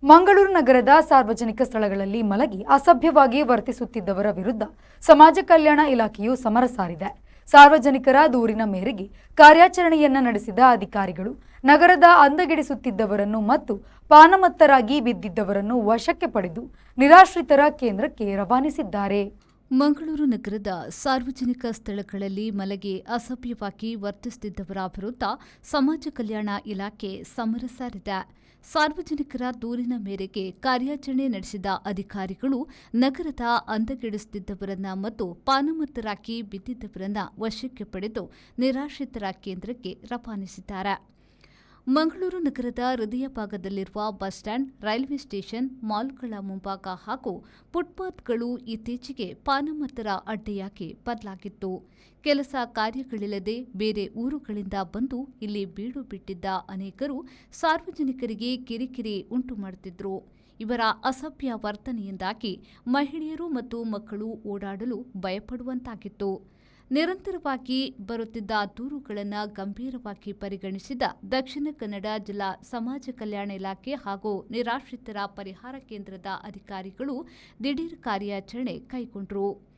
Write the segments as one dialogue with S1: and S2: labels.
S1: ಮಂಗಳೂರು ನಗರದ ಸಾರ್ವಜನಿಕ ಸ್ಥಳಗಳಲ್ಲಿ ಮಲಗಿ ಅಸಭ್ಯವಾಗಿ ವರ್ತಿಸುತ್ತಿದ್ದವರ ವಿರುದ್ಧ ಸಮಾಜ ಕಲ್ಯಾಣ ಇಲಾಖೆಯು ಸಮರ ಸಾರಿದೆ. ಸಾರ್ವಜನಿಕರ ದೂರಿನ ಮೇರೆಗೆ ಕಾರ್ಯಾಚರಣೆಯನ್ನ ನಡೆಸಿದ ಅಧಿಕಾರಿಗಳು ನಗರದ ಅಂದಗೆಡಿಸುತ್ತಿದ್ದವರನ್ನು ಮತ್ತು ಪಾನಮತ್ತರಾಗಿ ಬಿದ್ದಿದ್ದವರನ್ನು ವಶಕ್ಕೆ ಪಡೆದು ನಿರಾಶ್ರಿತರ ಕೇಂದ್ರಕ್ಕೆ ರವಾನಿಸಿದ್ದಾರೆ.
S2: ಮಂಗಳೂರು ನಗರದ ಸಾರ್ವಜನಿಕ ಸ್ಥಳಗಳಲ್ಲಿ ಮಲಗಿ ಅಸಭ್ಯವಾಗಿ ವರ್ತಿಸುತ್ತಿದ್ದವರ ವಿರುದ್ಧ ಸಮಾಜ ಕಲ್ಯಾಣ ಇಲಾಖೆ ಸಮರ ಸಾರಿದೆ. ಸಾರ್ವಜನಿಕರ ದೂರಿನ ಮೇರೆಗೆ ಕಾರ್ಯಾಚರಣೆ ನಡೆಸಿದ ಅಧಿಕಾರಿಗಳು ನಗರದ ಅಂದಗೆಡಿಸುತ್ತಿದ್ದವರನ್ನ ಮತ್ತು ಪಾನಮತ್ತರಾಗಿ ಬಿದ್ದಿದ್ದವರನ್ನ ವಶಕ್ಕೆ ಪಡೆದು ನಿರಾಶ್ರಿತರ ಕೇಂದ್ರಕ್ಕೆ ರವಾನಿಸಿದ್ದಾರೆ. ಮಂಗಳೂರು ನಗರದ ಹೃದಯ ಭಾಗದಲ್ಲಿರುವ ಬಸ್ ಸ್ಟ್ಯಾಂಡ್, ರೈಲ್ವೆ ಸ್ಟೇಷನ್, ಮಾಲ್ಗಳ ಮುಂಭಾಗ ಹಾಗೂ ಫುಟ್ಪಾತ್ಗಳು ಇತ್ತೀಚೆಗೆ ಪಾನಮತ್ತರ ಅಡ್ಡೆಯಾಗಿ ಬದಲಾಗಿತ್ತು. ಕೆಲಸ ಕಾರ್ಯಗಳಿಲ್ಲದೆ ಬೇರೆ ಊರುಗಳಿಂದ ಬಂದು ಇಲ್ಲಿ ಬೀಡು ಬಿಟ್ಟಿದ್ದ ಅನೇಕರು ಸಾರ್ವಜನಿಕರಿಗೆ ಕಿರಿಕಿರಿ ಉಂಟು ಮಾಡುತ್ತಿದ್ದರು. ಇವರ ಅಸಭ್ಯ ವರ್ತನೆಯಿಂದಾಗಿ ಮಹಿಳೆಯರು ಮತ್ತು ಮಕ್ಕಳು ಓಡಾಡಲು ಭಯಪಡುವಂತಾಗಿತ್ತು. ನಿರಂತರವಾಗಿ ಬರುತ್ತಿದ್ದ ದೂರುಗಳನ್ನು ಗಂಭೀರವಾಗಿ ಪರಿಗಣಿಸಿದ ದಕ್ಷಿಣ ಕನ್ನಡ ಜಿಲ್ಲಾ ಸಮಾಜ ಕಲ್ಯಾಣ ಇಲಾಖೆ ಹಾಗೂ ನಿರಾಶ್ರಿತರ ಪರಿಹಾರ ಕೇಂದ್ರದ ಅಧಿಕಾರಿಗಳು ದಿಢೀರ್ ಕಾರ್ಯಾಚರಣೆ ಕೈಗೊಂಡರು.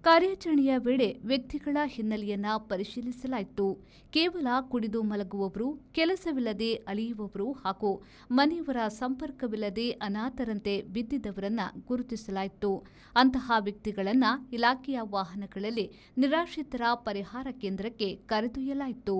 S2: ಕಾರ್ಯಾಚರಣೆಯ ವೇಳೆ ವ್ಯಕ್ತಿಗಳ ಹಿನ್ನೆಲೆಯನ್ನು ಪರಿಶೀಲಿಸಲಾಯಿತು. ಕೇವಲ ಕುಡಿದು ಮಲಗುವವರು, ಕೆಲಸವಿಲ್ಲದೆ ಅಲಿಯುವವರು ಹಾಗೂ ಮನೆಯವರ ಸಂಪರ್ಕವಿಲ್ಲದೆ ಅನಾಥರಂತೆ ಬಿದ್ದಿದ್ದವರನ್ನು ಗುರುತಿಸಲಾಯಿತು. ಅಂತಹ ವ್ಯಕ್ತಿಗಳನ್ನು ಇಲಾಖೆಯ ವಾಹನಗಳಲ್ಲಿ ನಿರಾಶ್ರಿತರ ಪರಿಹಾರ ಕೇಂದ್ರಕ್ಕೆ ಕರೆದೊಯ್ಯಲಾಯಿತು.